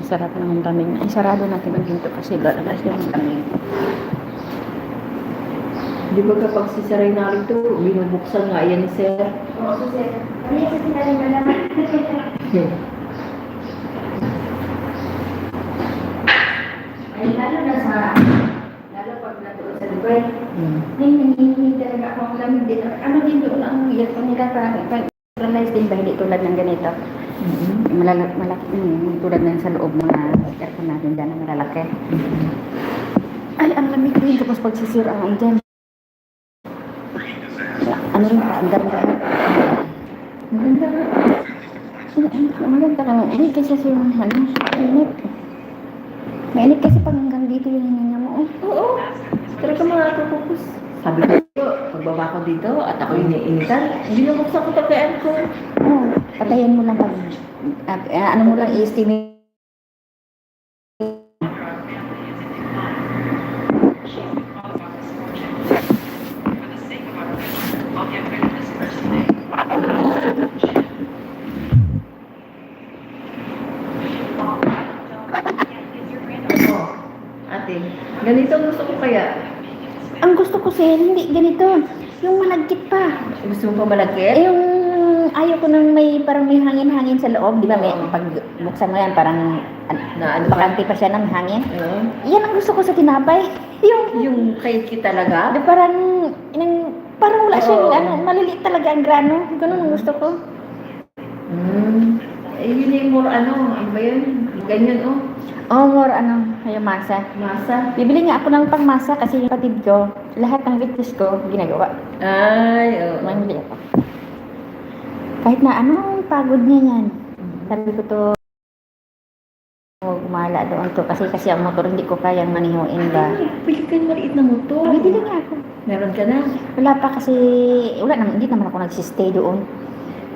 Sarap ng lamig. Ay, sarado natin ang pinto kasi lalabas yung lamig. Di ba kapag si Sir Reynaldo, binubuksan nga yan ni Sir? Oo, so sir. Ano yung kasi namin malaman? Ay, lalo pag natuon sa Dubai. Ay, nangihingi talaga ako ang lamig din. Ano din doon ang earphone nila parang pang-realize din ba hindi tulad ng ganito? Malaki, tulad na sa loob mga aircon natin dyan na malalaki. Ay, ang lamig din tapos pagsisira ang dyan. Ano rin pa, ang ganda. Maganda. Maganda ka. Hindi kasi sa yung init. Mainit kasi pag hanggang dito yung hininga mo. Oo. Talaga makakapupus. Sabi ko, pagbaba ko dito at ako iniinitan, binubuksan ko pagkaan ko. Oo, patayin mo lang pag, ano mo lang, i-estimate. Ate, ganito gusto ko kaya. Ang gusto ko sir, hindi ganito. Yung malagkit pa. Gusto mo pa malagkit? Yung ayaw ko nang may parang may hangin-hangin sa loob, di ba? May pag buksan mo yan, parang Na ano pa? bakante pa siya ng hangin. Oo. Yan ang gusto ko sa tinapay. Yung kait talaga? Di parang, parang wala siyang, Oo. ano, maliliit talaga ang grano. Ganun ang gusto ko. Eh, yun yung more ano ba yun? Ganyan oh. Oh, more ano, yung masa. Masa. Bibili nga ako ng pangmasa kasi yung kapatid ko, lahat ng request ko, ginagawa. Ay, oo. Mamili ako. Kahit na anong pagod niya yan. Sabi ko to, gumala doon to. Kasi ang motor hindi ko kayang manihuin ba. Ay, pili ka ng maliit na motor. Bibili nga ako. Meron ka na. Wala pa kasi, wala naman, hindi naman ako nagsistay doon.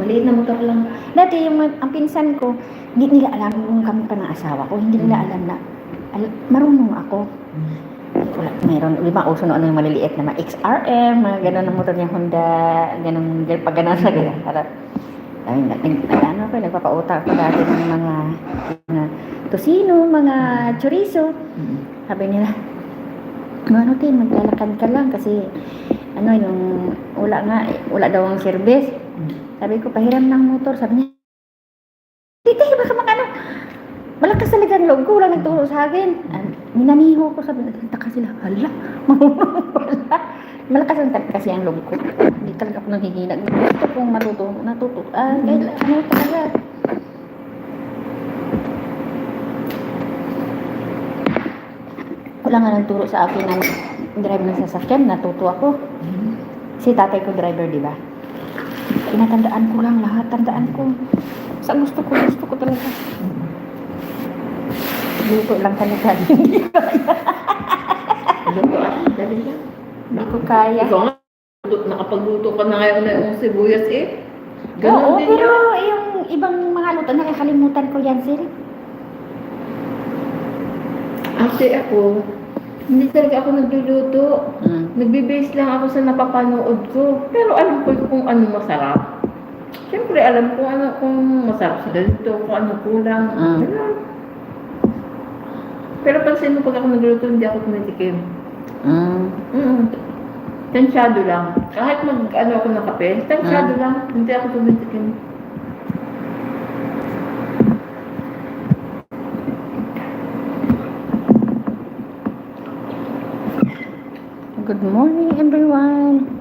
Maliit na motor lang. Dati ang pinsan ko, hindi nila alam kung kami pa ng asawa ko. Hindi nila alam na marunong ako. Wala, meron, di ba uso na ano yung maliliit na mga XRM, mga gano'n na motor niya Honda, gano'n, pag gano'n na gano'n. Ano ko, nagpapauta ko dati ng mga tosino, mga chorizo. Sabi nila, ano tin, maglalakad ka lang kasi ano yung wala daw ang service. Sabi ko, pahiram ng motor. Sabi niya, titi, baka magano. Malakas talaga ang loob ko, wala nagturo sa akin. Minaniho ko, sabi, nagtaka sila, hala, wala. Malakas ang kasi ang loob ko. Hindi talaga ako nanghihina. Gusto kong natuto. Kahit ano talaga. Wala nga nagturo sa akin ng drive ng sasakyan, natuto ako. Si tatay ko driver, di ba? Tinatandaan ko lang lahat, tandaan ko. Sa gusto ko talaga. Luto lang talaga. Luto ah, dali lang. Hindi ko kaya. Ikaw nga, nakapagluto ka na ngayon na yung sibuyas eh. Oo, din pero yan. yung ibang mga luto, nakakalimutan ko yan, sir. Kasi ako, hindi talaga ako nagluluto. Nagbe-base lang ako sa napapanood ko. Pero alam ko kung ano masarap. Siyempre, alam ko ano kung masarap sa ganito, kung ano kulang. Ganun. Pero pansin mo, pag ako nagluluto, hindi ako tumitikim. Tansyado lang. Kahit mag-ano ako ng kape, tansyado lang. Hindi ako tumitikim. Good morning, everyone.